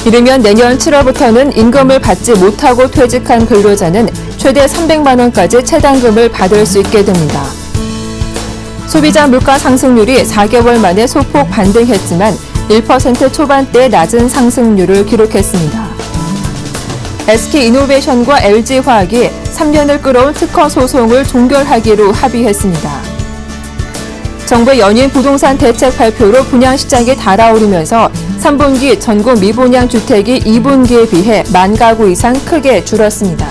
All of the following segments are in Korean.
이르면 내년 7월부터는 임금을 받지 못하고 퇴직한 근로자는 최대 300만 원까지 체당금을 받을 수 있게 됩니다. 소비자 물가 상승률이 4개월 만에 소폭 반등했지만 1% 초반대 낮은 상승률을 기록했습니다. SK이노베이션과 LG화학이 3년을 끌어온 특허 소송을 종결하기로 합의했습니다. 정부의 연이은 부동산 대책 발표로 분양시장이 달아오르면서 3분기 전국 미분양 주택이 2분기에 비해 10,000 가구 이상 크게 줄었습니다.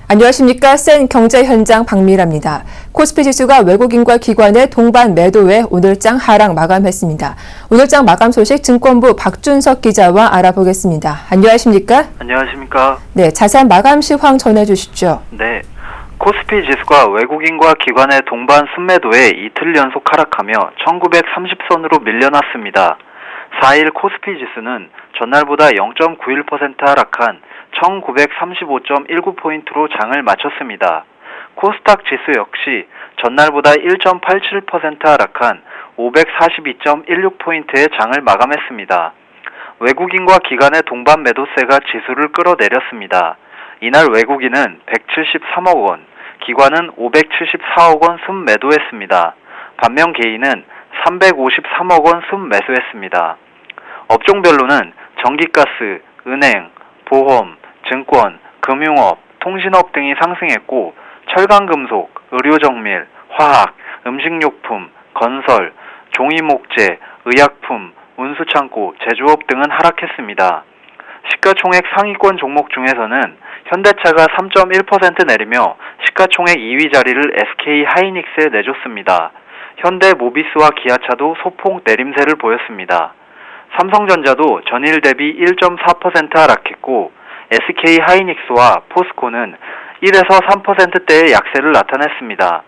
안녕하십니까. 센 경제 현장 박미라입니다. 코스피 지수가 외국인과 기관의 동반 매도에 오늘장 하락 마감했습니다. 오늘장 마감 소식 증권부 박준석 기자와 알아보겠습니다. 안녕하십니까. 안녕하십니까. 네, 자세한 마감 시황 전해주시죠. 네. 코스피 지수가 외국인과 기관의 동반 순매도에 이틀 연속 하락하며 1930선으로 밀려났습니다. 4일 코스피 지수는 전날보다 0.91% 하락한 1935.19포인트로 장을 마쳤습니다. 코스닥 지수 역시 전날보다 1.87% 하락한 542.16포인트의 장을 마감했습니다. 외국인과 기관의 동반 매도세가 지수를 끌어내렸습니다. 이날 외국인은 173억 원, 기관은 574억 원 순매도했습니다. 반면 개인은 353억 원 순매수했습니다. 업종별로는 전기가스, 은행, 보험, 증권, 금융업, 통신업 등이 상승했고 철강금속, 의료정밀, 화학, 음식료품, 건설, 종이목재, 의약품, 운수창고, 제조업 등은 하락했습니다. 시가총액 상위권 종목 중에서는 현대차가 3.1% 내리며 시가총액 2위 자리를 SK하이닉스에 내줬습니다. 현대모비스와 기아차도 소폭 내림세를 보였습니다. 삼성전자도 전일 대비 1.4% 하락했고 SK하이닉스와 포스코는 1에서 3%대의 약세를 나타냈습니다.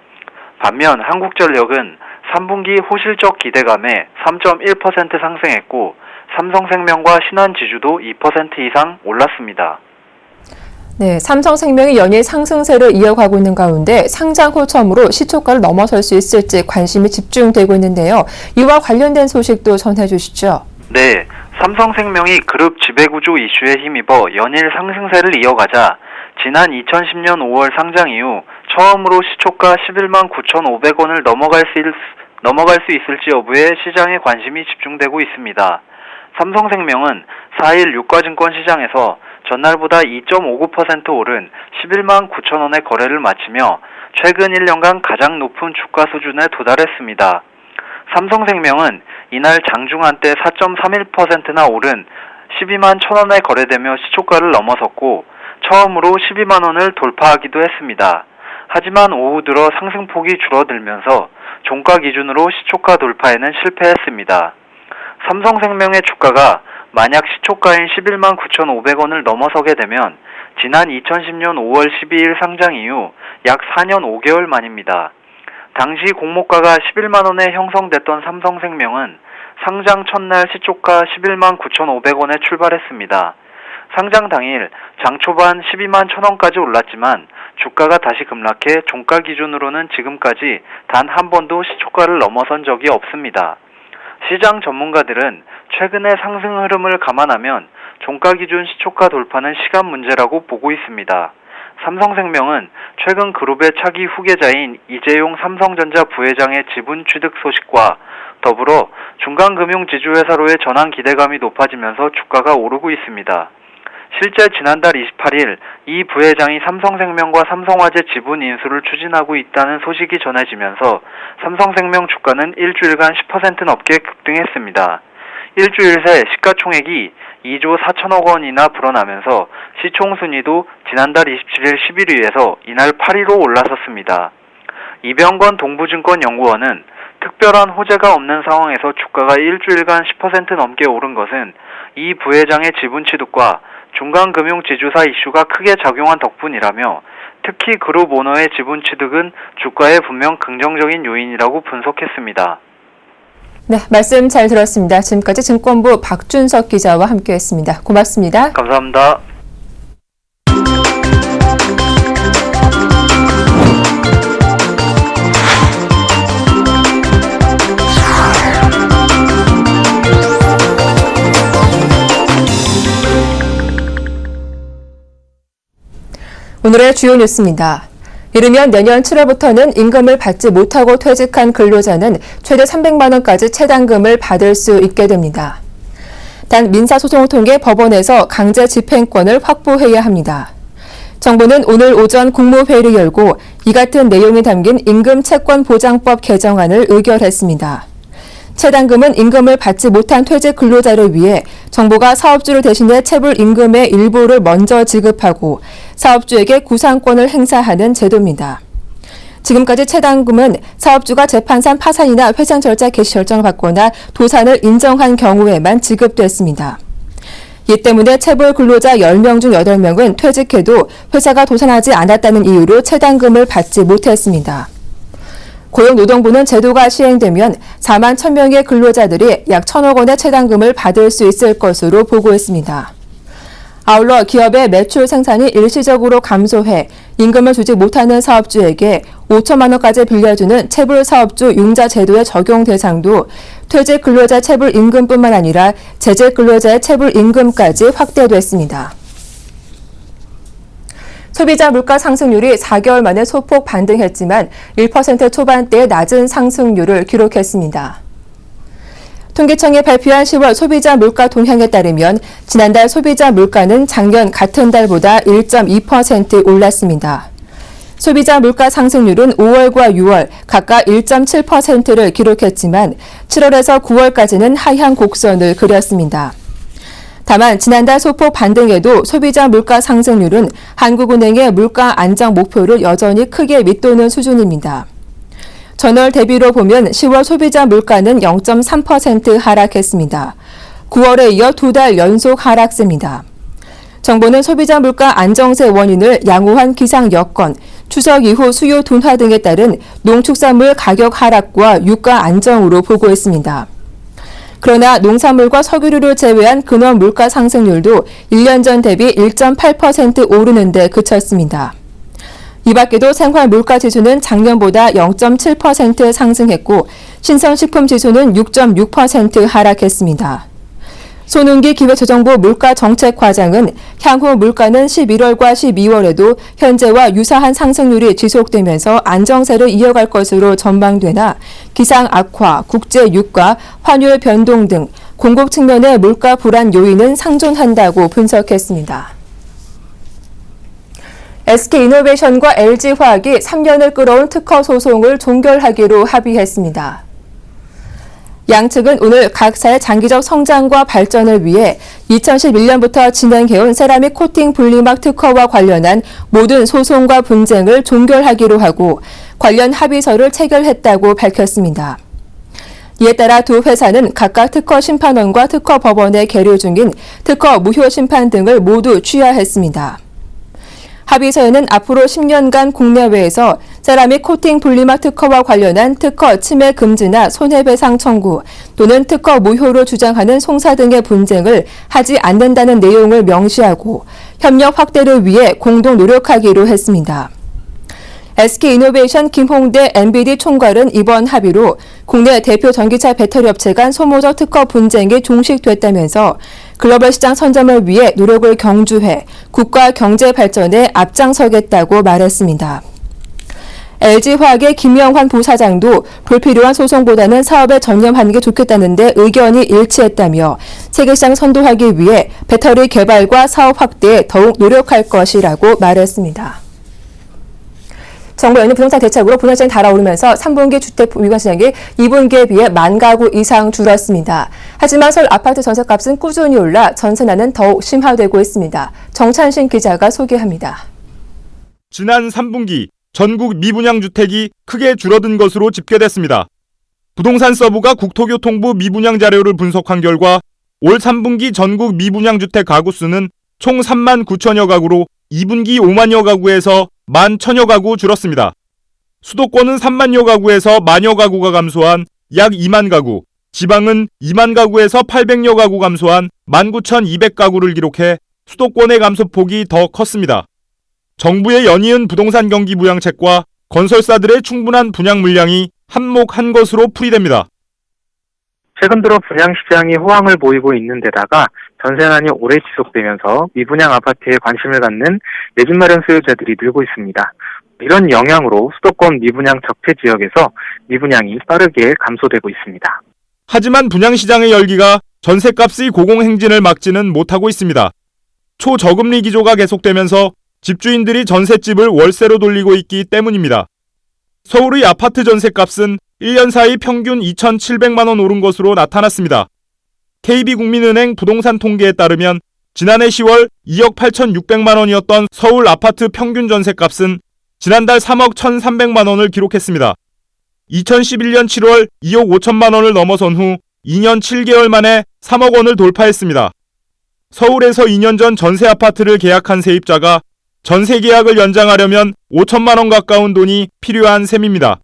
반면 한국전력은 3분기 호실적 기대감에 3.1% 상승했고 삼성생명과 신한지주도 2% 이상 올랐습니다. 네, 삼성생명이 연일 상승세를 이어가고 있는 가운데 상장 후 처음으로 시초가를 넘어설 수 있을지 관심이 집중되고 있는데요. 이와 관련된 소식도 전해주시죠. 네, 삼성생명이 그룹 지배구조 이슈에 힘입어 연일 상승세를 이어가자 지난 2010년 5월 상장 이후 처음으로 시초가 11만 9,500원을 넘어갈 수 있을지 여부에 시장의 관심이 집중되고 있습니다. 삼성생명은 4일 유가증권 시장에서 전날보다 2.59% 오른 11만 9천 원의 거래를 마치며 최근 1년간 가장 높은 주가 수준에 도달했습니다. 삼성생명은 이날 장중 한때 4.31%나 오른 12만 1,000원에 거래되며 시초가를 넘어섰고 처음으로 12만 원을 돌파하기도 했습니다. 하지만 오후 들어 상승폭이 줄어들면서 종가 기준으로 시초가 돌파에는 실패했습니다. 삼성생명의 주가가 만약 시초가인 11만 9,500원을 넘어서게 되면 지난 2010년 5월 12일 상장 이후 약 4년 5개월 만입니다. 당시 공모가가 11만 원에 형성됐던 삼성생명은 상장 첫날 시초가 11만 9,500원에 출발했습니다. 상장 당일 장 초반 12만 1,000원까지 올랐지만 주가가 다시 급락해 종가 기준으로는 지금까지 단 한 번도 시초가를 넘어선 적이 없습니다. 시장 전문가들은 최근의 상승 흐름을 감안하면 종가 기준 시초가 돌파는 시간 문제라고 보고 있습니다. 삼성생명은 최근 그룹의 차기 후계자인 이재용 삼성전자 부회장의 지분 취득 소식과 더불어 중간금융지주회사로의 전환 기대감이 높아지면서 주가가 오르고 있습니다. 실제 지난달 28일 이 부회장이 삼성생명과 삼성화재 지분 인수를 추진하고 있다는 소식이 전해지면서 삼성생명 주가는 일주일간 10% 넘게 급등했습니다. 일주일 새 시가총액이 2조 4천억 원이나 불어나면서 시총순위도 지난달 27일 11위에서 이날 8위로 올라섰습니다. 이병건 동부증권연구원은 특별한 호재가 없는 상황에서 주가가 일주일간 10% 넘게 오른 것은 이 부회장의 지분 취득과 중간금융지주사 이슈가 크게 작용한 덕분이라며 특히 그룹 오너의 지분 취득은 주가에 분명 긍정적인 요인이라고 분석했습니다. 네, 말씀 잘 들었습니다. 지금까지 증권부 박준석 기자와 함께했습니다. 고맙습니다. 감사합니다. 오늘의 주요 뉴스입니다. 이르면 내년 7월부터는 임금을 받지 못하고 퇴직한 근로자는 최대 300만 원까지 체당금을 받을 수 있게 됩니다. 단 민사소송을 통해 법원에서 강제 집행권을 확보해야 합니다. 정부는 오늘 오전 국무회의를 열고 이 같은 내용이 담긴 임금채권보장법 개정안을 의결했습니다. 체당금은 임금을 받지 못한 퇴직 근로자를 위해 정부가 사업주를 대신해 체불 임금의 일부를 먼저 지급하고 사업주에게 구상권을 행사하는 제도입니다. 지금까지 체당금은 사업주가 재판상 파산이나 회상 절차 개시 결정을 받거나 도산을 인정한 경우에만 지급됐습니다. 이 때문에 체불 근로자 10명 중 8명은 퇴직해도 회사가 도산하지 않았다는 이유로 체당금을 받지 못했습니다. 고용노동부는 제도가 시행되면 4만 1,000명의 근로자들이 약 1,000억 원의 체당금을 받을 수 있을 것으로 보고했습니다. 아울러 기업의 매출 생산이 일시적으로 감소해 임금을 주지 못하는 사업주에게 5천만 원까지 빌려주는 체불 사업주 융자 제도의 적용 대상도 퇴직 근로자 체불 임금뿐만 아니라 재직 근로자의 체불 임금까지 확대됐습니다. 소비자 물가 상승률이 4개월 만에 소폭 반등했지만 1% 초반대의 낮은 상승률을 기록했습니다. 통계청이 발표한 10월 소비자 물가 동향에 따르면 지난달 소비자 물가는 작년 같은 달보다 1.2% 올랐습니다. 소비자 물가 상승률은 5월과 6월 각각 1.7%를 기록했지만 7월에서 9월까지는 하향 곡선을 그렸습니다. 다만 지난달 소폭 반등에도 소비자 물가 상승률은 한국은행의 물가 안정 목표를 여전히 크게 밑도는 수준입니다. 전월 대비로 보면 10월 소비자 물가는 0.3% 하락했습니다. 9월에 이어 2달 연속 하락세입니다. 정부는 소비자 물가 안정세 원인을 양호한 기상 여건, 추석 이후 수요 둔화 등에 따른 농축산물 가격 하락과 유가 안정으로 보고했습니다. 그러나 농산물과 석유류를 제외한 근원 물가 상승률도 1년 전 대비 1.8% 오르는 데 그쳤습니다. 이 밖에도 생활 물가 지수는 작년보다 0.7% 상승했고 신선식품 지수는 6.6% 하락했습니다. 손은기 기획재정부 물가정책과장은 향후 물가는 11월과 12월에도 현재와 유사한 상승률이 지속되면서 안정세를 이어갈 것으로 전망되나 기상 악화, 국제 유가, 환율 변동 등 공급 측면의 물가 불안 요인은 상존한다고 분석했습니다. SK이노베이션과 LG화학이 3년을 끌어온 특허 소송을 종결하기로 합의했습니다. 양측은 오늘 각사의 장기적 성장과 발전을 위해 2011년부터 진행해온 세라믹 코팅 분리막 특허와 관련한 모든 소송과 분쟁을 종결하기로 하고 관련 합의서를 체결했다고 밝혔습니다. 이에 따라 두 회사는 각각 특허 심판원과 특허 법원에 계류 중인 특허 무효 심판 등을 모두 취하했습니다. 합의서에는 앞으로 10년간 국내외에서 세라믹 코팅 분리막 특허와 관련한 특허 침해 금지나 손해배상 청구 또는 특허 무효로 주장하는 송사 등의 분쟁을 하지 않는다는 내용을 명시하고 협력 확대를 위해 공동 노력하기로 했습니다. SK이노베이션 김홍대 NBD 총괄은 이번 합의로 국내 대표 전기차 배터리 업체 간 소모적 특허 분쟁이 종식됐다면서 글로벌 시장 선점을 위해 노력을 경주해 국가 경제 발전에 앞장서겠다고 말했습니다. LG화학의 김영환 부사장도 불필요한 소송보다는 사업에 전념하는 게 좋겠다는데 의견이 일치했다며 세계시장 선도하기 위해 배터리 개발과 사업 확대에 더욱 노력할 것이라고 말했습니다. 정부 연일 부동산 대책으로 분양시장이 달아오르면서 3분기 주택 위권 시장이 2분기에 비해 10,000가구 이상 줄었습니다. 하지만 서울 아파트 전세값은 꾸준히 올라 전세난은 더욱 심화되고 있습니다. 정찬신 기자가 소개합니다. 지난 3분기 전국 미분양 주택이 크게 줄어든 것으로 집계됐습니다. 부동산 서부가 국토교통부 미분양 자료를 분석한 결과 올 3분기 전국 미분양 주택 가구 수는 총 3만 9천여 가구로 2분기 5만여 가구에서 11,000여 가구 줄었습니다. 수도권은 3만여 가구에서 만여 가구가 감소한 약 2만 가구, 지방은 2만 가구에서 800여 가구 감소한 19,200가구를 기록해 수도권의 감소폭이 더 컸습니다. 정부의 연이은 부동산 경기 부양책과 건설사들의 충분한 분양 물량이 한몫한 것으로 풀이됩니다. 최근 들어 분양시장이 호황을 보이고 있는 데다가 전세난이 오래 지속되면서 미분양 아파트에 관심을 갖는 내 집 마련 수요자들이 늘고 있습니다. 이런 영향으로 수도권 미분양 적재 지역에서 미분양이 빠르게 감소되고 있습니다. 하지만 분양시장의 열기가 전셋값의 고공행진을 막지는 못하고 있습니다. 초저금리 기조가 계속되면서 집주인들이 전셋집을 월세로 돌리고 있기 때문입니다. 서울의 아파트 전셋값은 1년 사이 평균 2,700만 원 오른 것으로 나타났습니다. KB국민은행 부동산 통계에 따르면 지난해 10월 2억 8,600만 원이었던 서울 아파트 평균 전셋값은 지난달 3억 1,300만 원을 기록했습니다. 2011년 7월 2억 5천만 원을 넘어선 후 2년 7개월 만에 3억 원을 돌파했습니다. 서울에서 2년 전 전세 아파트를 계약한 세입자가 전세 계약을 연장하려면 5천만 원 가까운 돈이 필요한 셈입니다.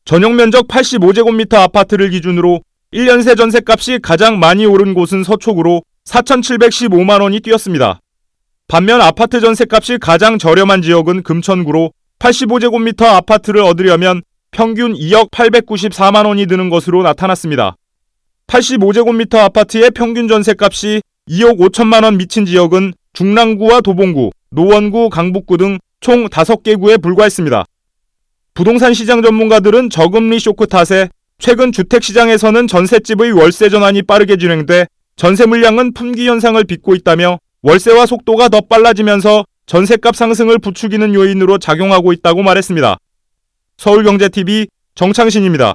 전용 면적 85제곱미터 아파트를 기준으로 1년 새 전셋값이 가장 많이 오른 곳은 서초구로 4,715만 원이 뛰었습니다. 반면 아파트 전셋값이 가장 저렴한 지역은 금천구로 85제곱미터 아파트를 얻으려면 평균 2억 894만 원이 드는 것으로 나타났습니다. 85제곱미터 아파트의 평균 전셋값이 2억 5천만 원 미친 지역은 중랑구와 도봉구, 노원구, 강북구 등 총 5개 구에 불과했습니다. 부동산 시장 전문가들은 저금리 쇼크 탓에 최근 주택시장에서는 전셋집의 월세 전환이 빠르게 진행돼 전세 물량은 품귀 현상을 빚고 있다며 월세와 속도가 더 빨라지면서 전셋값 상승을 부추기는 요인으로 작용하고 있다고 말했습니다. 서울경제TV 정창신입니다.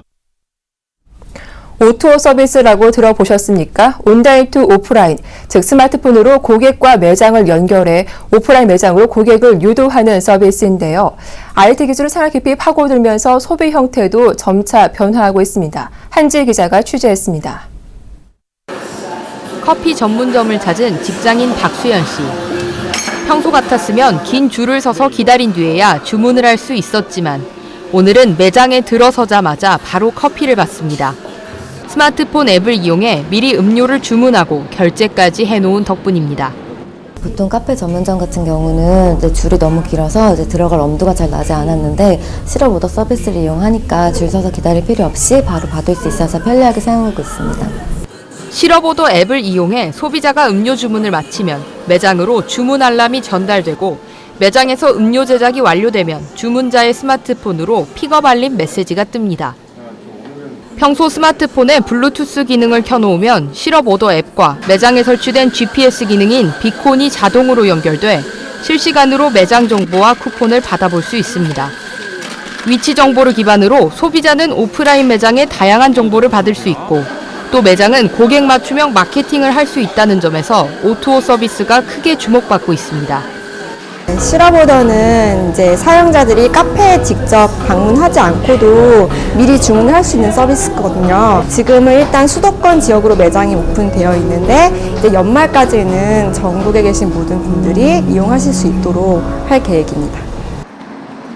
O2O 서비스라고 들어보셨습니까? 온라인 투 오프라인, 즉 스마트폰으로 고객과 매장을 연결해 오프라인 매장으로 고객을 유도하는 서비스인데요. IT 기술을 생활 깊이 파고들면서 소비 형태도 점차 변화하고 있습니다. 한지 기자가 취재했습니다. 커피 전문점을 찾은 직장인 박수연 씨. 평소 같았으면 긴 줄을 서서 기다린 뒤에야 주문을 할 수 있었지만 오늘은 매장에 들어서자마자 바로 커피를 받습니다. 스마트폰 앱을 이용해 미리 음료를 주문하고 결제까지 해놓은 덕분입니다. 보통 카페 전문점 같은 경우는 이제 줄이 너무 길어서 이제 들어갈 엄두가 잘 나지 않았는데 실업 오더 서비스를 이용하니까 줄 서서 기다릴 필요 없이 바로 받을 수 있어서 편리하게 사용하고 있습니다. 실업오더 앱을 이용해 소비자가 음료 주문을 마치면 매장으로 주문 알람이 전달되고 매장에서 음료 제작이 완료되면 주문자의 스마트폰으로 픽업 알림 메시지가 뜹니다. 평소 스마트폰에 블루투스 기능을 켜놓으면 실업오더 앱과 매장에 설치된 GPS 기능인 비콘이 자동으로 연결돼 실시간으로 매장 정보와 쿠폰을 받아볼 수 있습니다. 위치 정보를 기반으로 소비자는 오프라인 매장의 다양한 정보를 받을 수 있고 또 매장은 고객 맞춤형 마케팅을 할 수 있다는 점에서 O2O 서비스가 크게 주목받고 있습니다. 실업오더는 이제 사용자들이 카페에 직접 방문하지 않고도 미리 주문을 할 수 있는 서비스거든요. 지금은 일단 수도권 지역으로 매장이 오픈되어 있는데 이제 연말까지는 전국에 계신 모든 분들이 이용하실 수 있도록 할 계획입니다.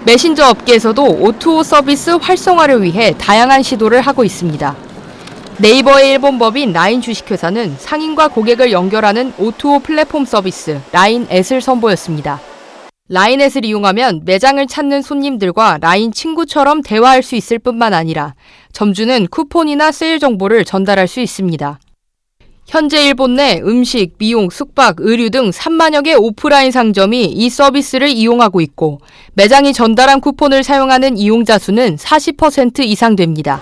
메신저 업계에서도 O2O 서비스 활성화를 위해 다양한 시도를 하고 있습니다. 네이버의 일본 법인 라인 주식회사는 상인과 고객을 연결하는 O2O 플랫폼 서비스 라인앳을 선보였습니다. 라인앳을 이용하면 매장을 찾는 손님들과 라인 친구처럼 대화할 수 있을 뿐만 아니라 점주는 쿠폰이나 세일 정보를 전달할 수 있습니다. 현재 일본 내 음식, 미용, 숙박, 의류 등 3만여 개 오프라인 상점이 이 서비스를 이용하고 있고 매장이 전달한 쿠폰을 사용하는 이용자 수는 40% 이상 됩니다.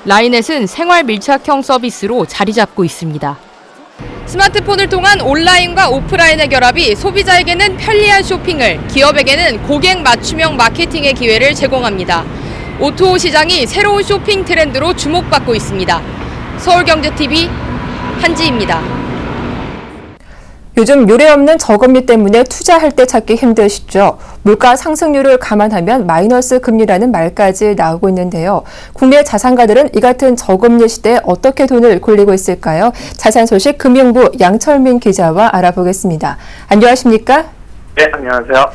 라인앳은 생활 밀착형 서비스로 자리 잡고 있습니다. 스마트폰을 통한 온라인과 오프라인의 결합이 소비자에게는 편리한 쇼핑을, 기업에게는 고객 맞춤형 마케팅의 기회를 제공합니다. O2O 시장이 새로운 쇼핑 트렌드로 주목받고 있습니다. 서울경제TV 한지입니다. 요즘 유례없는 저금리 때문에 투자할 때 찾기 힘드시죠? 물가 상승률을 감안하면 마이너스 금리라는 말까지 나오고 있는데요. 국내 자산가들은 이 같은 저금리 시대에 어떻게 돈을 굴리고 있을까요? 자산 소식 금융부 양철민 기자와 알아보겠습니다. 안녕하십니까? 네, 안녕하세요.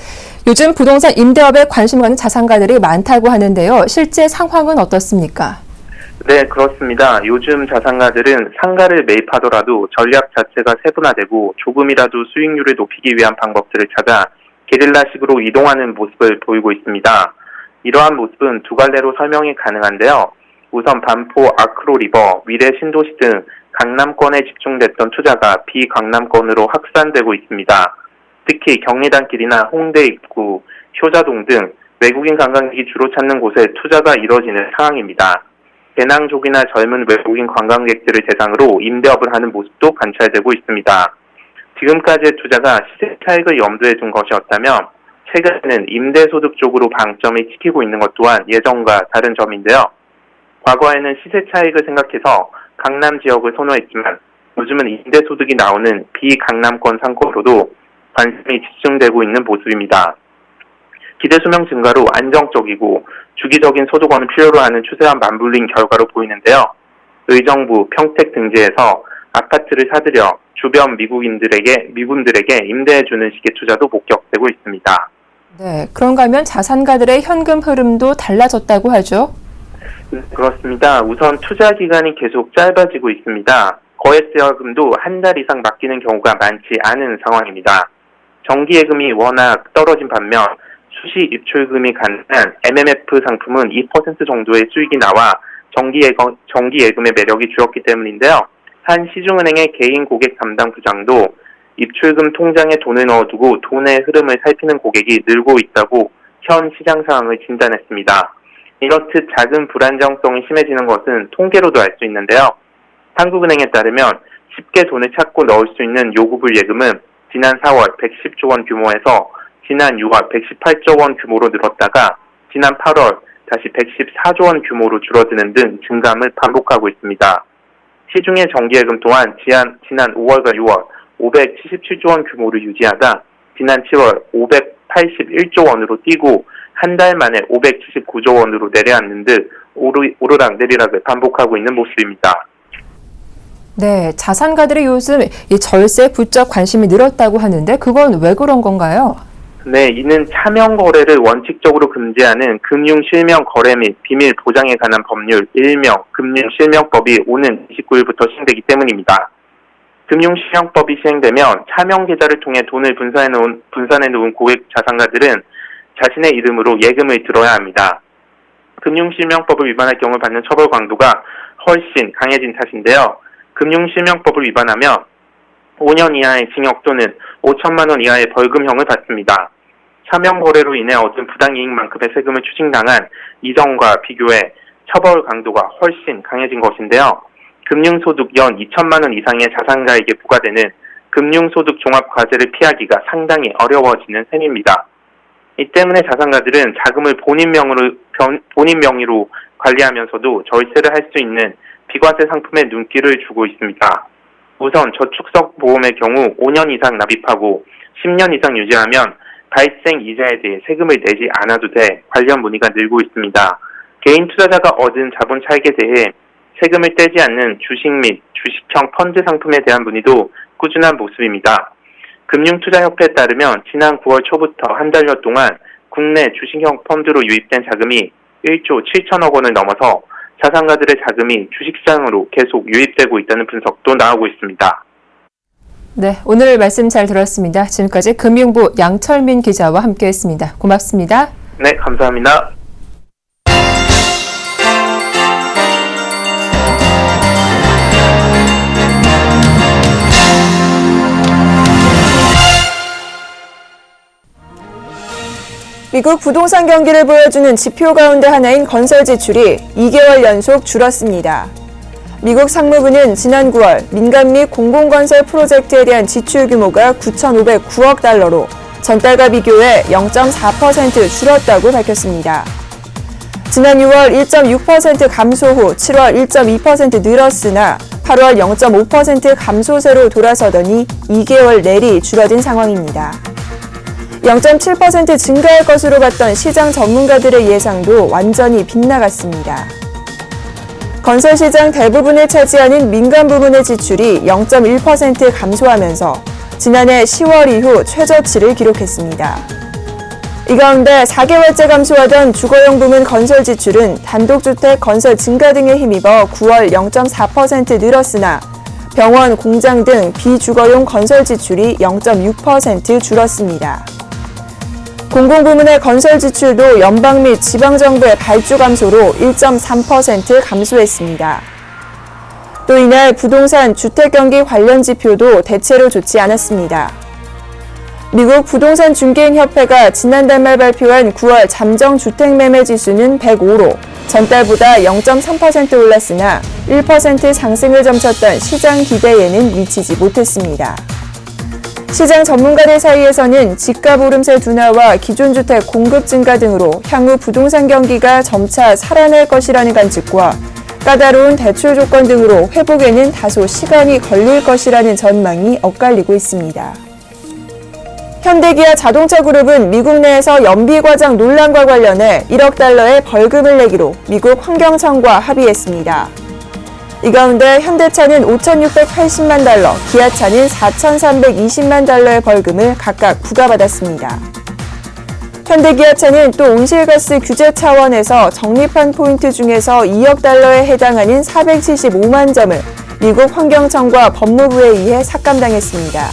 요즘 부동산 임대업에 관심 가는 자산가들이 많다고 하는데요. 실제 상황은 어떻습니까? 네, 그렇습니다. 요즘 자산가들은 상가를 매입하더라도 전략 자체가 세분화되고 조금이라도 수익률을 높이기 위한 방법들을 찾아 게릴라식으로 이동하는 모습을 보이고 있습니다. 이러한 모습은 두 갈래로 설명이 가능한데요. 우선 반포, 아크로리버, 미래 신도시 등 강남권에 집중됐던 투자가 비강남권으로 확산되고 있습니다. 특히 경리단길이나 홍대 입구, 효자동 등 외국인 관광객이 주로 찾는 곳에 투자가 이뤄지는 상황입니다. 배낭족이나 젊은 외국인 관광객들을 대상으로 임대업을 하는 모습도 관찰되고 있습니다. 지금까지의 투자가 시세 차익을 염두에 둔 것이었다면 최근에는 임대소득 쪽으로 방점이 찍히고 있는 것 또한 예전과 다른 점인데요. 과거에는 시세 차익을 생각해서 강남 지역을 선호했지만 요즘은 임대소득이 나오는 비강남권 상권으로도 관심이 집중되고 있는 모습입니다. 기대수명 증가로 안정적이고 주기적인 소득원을 필요로 하는 추세와 맞물린 결과로 보이는데요. 의정부, 평택 등지에서 아파트를 사들여 주변 미군들에게 임대해주는 식의 투자도 목격되고 있습니다. 네, 그런가 하면 자산가들의 현금 흐름도 달라졌다고 하죠? 그렇습니다. 우선 투자 기간이 계속 짧아지고 있습니다. 거래세금도 한 달 이상 맡기는 경우가 많지 않은 상황입니다. 정기예금이 워낙 떨어진 반면 수시 입출금이 가능한 MMF 상품은 2% 정도의 수익이 나와 정기예금의 매력이 줄었기 때문인데요. 한 시중은행의 개인 고객 담당 부장도 입출금 통장에 돈을 넣어두고 돈의 흐름을 살피는 고객이 늘고 있다고 현 시장 상황을 진단했습니다. 이렇듯 자금 불안정성이 심해지는 것은 통계로도 알 수 있는데요. 한국은행에 따르면 쉽게 돈을 찾고 넣을 수 있는 요구불 예금은 지난 4월 110조 원 규모에서 지난 6월 118조 원 규모로 늘었다가 지난 8월 다시 114조 원 규모로 줄어드는 등 증감을 반복하고 있습니다. 시중의 정기예금 또한 지난 5월과 6월 577조 원 규모를 유지하다 지난 7월 581조 원으로 뛰고 한 달 만에 579조 원으로 내려앉는 듯 오르락 내리락을 반복하고 있는 모습입니다. 네, 자산가들이 요즘 이 절세 부쩍 관심이 늘었다고 하는데 그건 왜 그런 건가요? 네, 이는 차명 거래를 원칙적으로 금지하는 금융실명 거래 및 비밀 보장에 관한 법률 일명 금융실명법이 오는 29일부터 시행되기 때문입니다. 금융실명법이 시행되면 차명 계좌를 통해 돈을 분산해 놓은 고액 자산가들은 자신의 이름으로 예금을 들어야 합니다. 금융실명법을 위반할 경우 받는 처벌 강도가 훨씬 강해진 탓인데요. 금융실명법을 위반하면 5년 이하의 징역 또는 5천만 원 이하의 벌금형을 받습니다. 차명 거래로 인해 얻은 부당이익만큼의 세금을 추징당한 이전과 비교해 처벌 강도가 훨씬 강해진 것인데요. 금융소득 연 2천만 원 이상의 자산가에게 부과되는 금융소득 종합과세를 피하기가 상당히 어려워지는 셈입니다. 이 때문에 자산가들은 자금을 본인 명의로 관리하면서도 절세를 할 수 있는 비과세 상품에 눈길을 주고 있습니다. 우선 저축성 보험의 경우 5년 이상 납입하고 10년 이상 유지하면 발생 이자에 대해 세금을 내지 않아도 돼 관련 문의가 늘고 있습니다. 개인 투자자가 얻은 자본 차익에 대해 세금을 떼지 않는 주식 및 주식형 펀드 상품에 대한 문의도 꾸준한 모습입니다. 금융투자협회에 따르면 지난 9월 초부터 한 달여 동안 국내 주식형 펀드로 유입된 자금이 1조 7천억 원을 넘어서 자산가들의 자금이 주식시장으로 계속 유입되고 있다는 분석도 나오고 있습니다. 네, 오늘 말씀 잘 들었습니다. 지금까지 금융부 양철민 기자와 함께했습니다. 고맙습니다. 네, 감사합니다. 미국 부동산 경기를 보여주는 지표 가운데 하나인 건설 지출이 2개월 연속 줄었습니다. 미국 상무부는 지난 9월 민간 및 공공건설 프로젝트에 대한 지출 규모가 9,509억 달러로 전달과 비교해 0.4% 줄었다고 밝혔습니다. 지난 6월 1.6% 감소 후 7월 1.2% 늘었으나 8월 0.5% 감소세로 돌아서더니 2개월 내리 줄어든 상황입니다. 0.7% 증가할 것으로 봤던 시장 전문가들의 예상도 완전히 빗나갔습니다. 건설 시장 대부분을 차지하는 민간 부문의 지출이 0.1% 감소하면서 지난해 10월 이후 최저치를 기록했습니다. 이 가운데 4개월째 감소하던 주거용 부문 건설 지출은 단독주택 건설 증가 등에 힘입어 9월 0.4% 늘었으나 병원, 공장 등 비주거용 건설 지출이 0.6% 줄었습니다. 공공부문의 건설 지출도 연방 및 지방정부의 발주 감소로 1.3% 감소했습니다. 또 이날 부동산 주택 경기 관련 지표도 대체로 좋지 않았습니다. 미국 부동산 중개인 협회가 지난달 말 발표한 9월 잠정 주택 매매 지수는 105로 전달보다 0.3% 올랐으나 1% 상승을 점쳤던 시장 기대에는 미치지 못했습니다. 시장 전문가들 사이에서는 집값 오름세 둔화와 기존 주택 공급 증가 등으로 향후 부동산 경기가 점차 살아날 것이라는 관측과 까다로운 대출 조건 등으로 회복에는 다소 시간이 걸릴 것이라는 전망이 엇갈리고 있습니다. 현대기아 자동차그룹은 미국 내에서 연비 과장 논란과 관련해 1억 달러의 벌금을 내기로 미국 환경청과 합의했습니다. 이 가운데 현대차는 5,680만 달러, 기아차는 4,320만 달러의 벌금을 각각 부과받았습니다. 현대기아차는 또 온실가스 규제 차원에서 적립한 포인트 중에서 2억 달러에 해당하는 475만 점을 미국 환경청과 법무부에 의해 삭감당했습니다.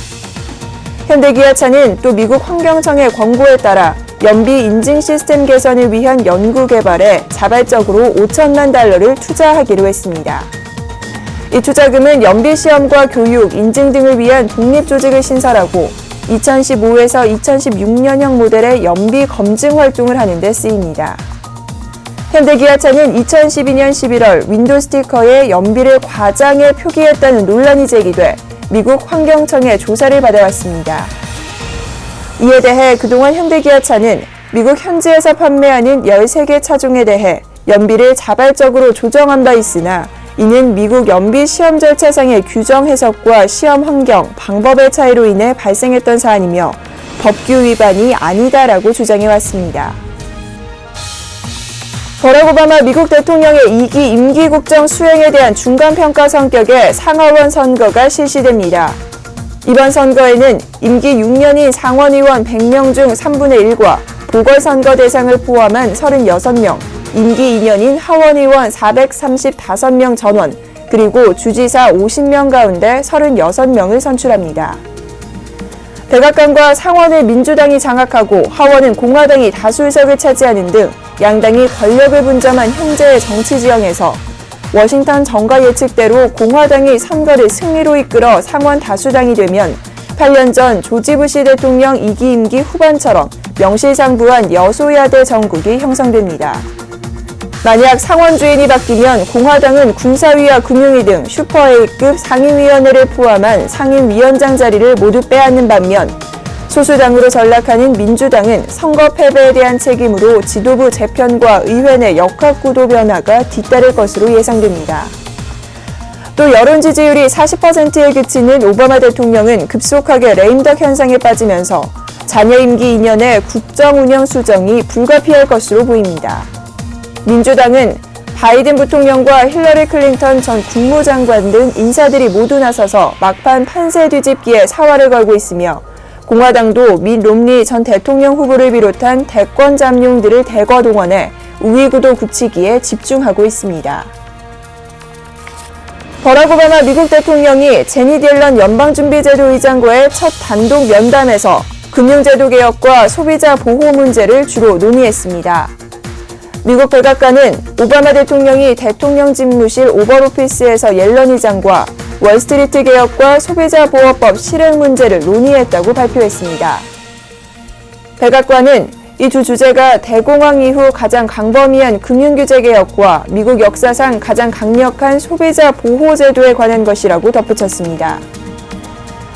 현대기아차는 또 미국 환경청의 권고에 따라 연비 인증 시스템 개선을 위한 연구 개발에 자발적으로 5천만 달러를 투자하기로 했습니다. 이 투자금은 연비 시험과 교육, 인증 등을 위한 독립조직을 신설하고 2015에서 2016년형 모델의 연비 검증 활동을 하는 데 쓰입니다. 현대기아차는 2012년 11월 윈도우 스티커에 연비를 과장해 표기했다는 논란이 제기돼 미국 환경청의 조사를 받아왔습니다. 이에 대해 그동안 현대기아차는 미국 현지에서 판매하는 13개 차종에 대해 연비를 자발적으로 조정한 바 있으나 이는 미국 연비 시험 절차상의 규정 해석과 시험 환경, 방법의 차이로 인해 발생했던 사안이며 법규 위반이 아니다라고 주장해왔습니다. 버락 오바마 미국 대통령의 2기 임기 국정 수행에 대한 중간평가 성격의 상하원 선거가 실시됩니다. 이번 선거에는 임기 6년인 상원의원 100명 중 3분의 1과 보궐선거 대상을 포함한 36명, 임기 2년인 하원의원 435명 전원, 그리고 주지사 50명 가운데 36명을 선출합니다. 백악관과 상원을 민주당이 장악하고 하원은 공화당이 다수의석을 차지하는 등 양당이 권력을 분점한 현재의 정치 지형에서 워싱턴 정가 예측대로 공화당이 선거를 승리로 이끌어 상원 다수당이 되면 8년 전 조지 부시 대통령 2기 임기 후반처럼 명실상부한 여소야대 정국이 형성됩니다. 만약 상원 주인이 바뀌면 공화당은 군사위와 금융위 등 슈퍼A급 상임위원회를 포함한 상임위원장 자리를 모두 빼앗는 반면 소수당으로 전락하는 민주당은 선거 패배에 대한 책임으로 지도부 재편과 의회 내 역학구도 변화가 뒤따를 것으로 예상됩니다. 또 여론 지지율이 40%에 그치는 오바마 대통령은 급속하게 레임덕 현상에 빠지면서 자녀 임기 2년의 국정 운영 수정이 불가피할 것으로 보입니다. 민주당은 바이든 부통령과 힐러리 클린턴 전 국무장관 등 인사들이 모두 나서서 막판 판세 뒤집기에 사활을 걸고 있으며 공화당도 밋 롬니 전 대통령 후보를 비롯한 대권 잠룡들을 대거 동원해 우위 구도 굳히기에 집중하고 있습니다. 버락 오바마 미국 대통령이 제닛 옐런 연방준비제도 의장과의 첫 단독 면담에서 금융제도 개혁과 소비자 보호 문제를 주로 논의했습니다. 미국 백악관은 오바마 대통령이 대통령 집무실 오벌오피스에서 옐런 의장과 월스트리트 개혁과 소비자보호법 실행 문제를 논의했다고 발표했습니다. 백악관은 이 두 주제가 대공황 이후 가장 광범위한 금융규제 개혁과 미국 역사상 가장 강력한 소비자 보호제도에 관한 것이라고 덧붙였습니다.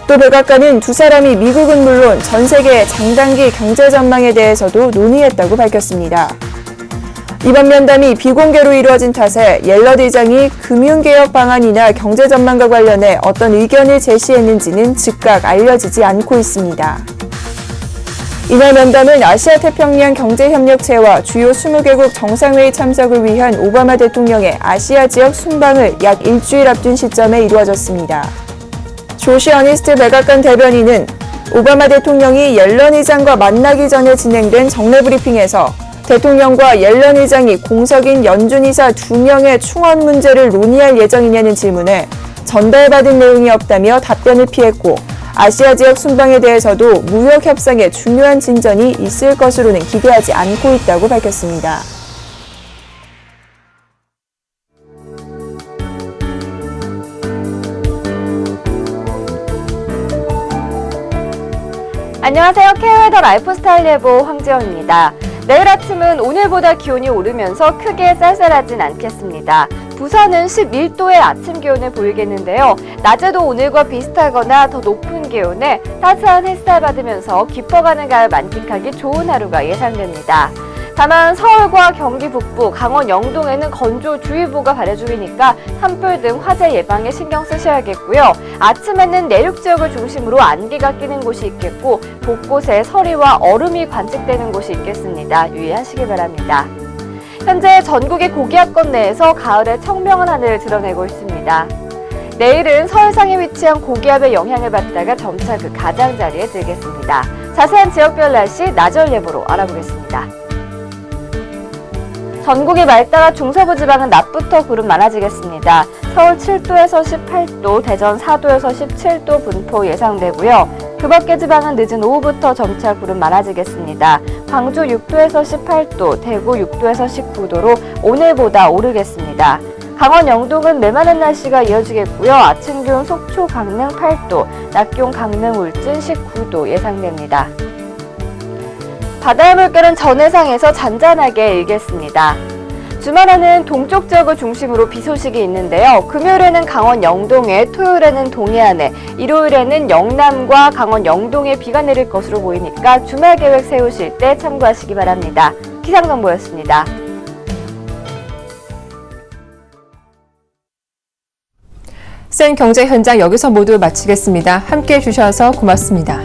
또 백악관은 두 사람이 미국은 물론 전 세계의 장단기 경제 전망에 대해서도 논의했다고 밝혔습니다. 이번 면담이 비공개로 이루어진 탓에 옐런 의장이 금융개혁 방안이나 경제 전망과 관련해 어떤 의견을 제시했는지는 즉각 알려지지 않고 있습니다. 이날 면담은 아시아태평양 경제협력체와 주요 20개국 정상회의 참석을 위한 오바마 대통령의 아시아 지역 순방을 약 일주일 앞둔 시점에 이루어졌습니다. 조시 어니스트 백악관 대변인은 오바마 대통령이 옐런 의장과 만나기 전에 진행된 정례 브리핑에서 대통령과 옐런 의장이 공석인 연준이사 2명의 충원 문제를 논의할 예정이냐는 질문에 전달받은 내용이 없다며 답변을 피했고 아시아 지역 순방에 대해서도 무역 협상에 중요한 진전이 있을 것으로는 기대하지 않고 있다고 밝혔습니다. 안녕하세요. K웨더 라이프스타일 예보 황재원입니다. 내일 아침은 오늘보다 기온이 오르면서 크게 쌀쌀하진 않겠습니다. 부산은 11도의 아침 기온을 보이겠는데요. 낮에도 오늘과 비슷하거나 더 높은 기온에 따스한 햇살 받으면서 깊어가는 가을 만끽하기 좋은 하루가 예상됩니다. 다만 서울과 경기 북부, 강원 영동에는 건조주의보가 발효 중이니까 산불 등 화재 예방에 신경 쓰셔야겠고요. 아침에는 내륙 지역을 중심으로 안개가 끼는 곳이 있겠고 곳곳에 서리와 얼음이 관측되는 곳이 있겠습니다. 유의하시기 바랍니다. 현재 전국의 고기압권 내에서 가을의 청명한 하늘을 드러내고 있습니다. 내일은 서해상에 위치한 고기압의 영향을 받다가 점차 그 가장자리에 들겠습니다. 자세한 지역별 날씨 나절 예보로 알아보겠습니다. 전국이 맑다가 중서부 지방은 낮부터 구름 많아지겠습니다. 서울 7도에서 18도, 대전 4도에서 17도 분포 예상되고요. 그 밖의 지방은 늦은 오후부터 점차 구름 많아지겠습니다. 광주 6도에서 18도, 대구 6도에서 19도로 오늘보다 오르겠습니다. 강원 영동은 메마른 날씨가 이어지겠고요. 아침 기온 속초, 강릉 8도, 낮 기온 강릉, 울진 19도 예상됩니다. 바다의 물결은 전해상에서 잔잔하게 일겠습니다. 주말에는 동쪽 지역을 중심으로 비 소식이 있는데요. 금요일에는 강원 영동에, 토요일에는 동해안에, 일요일에는 영남과 강원 영동에 비가 내릴 것으로 보이니까 주말 계획 세우실 때 참고하시기 바랍니다. 기상정보였습니다. 센 경제 현장 여기서 모두 마치겠습니다. 함께해 주셔서 고맙습니다.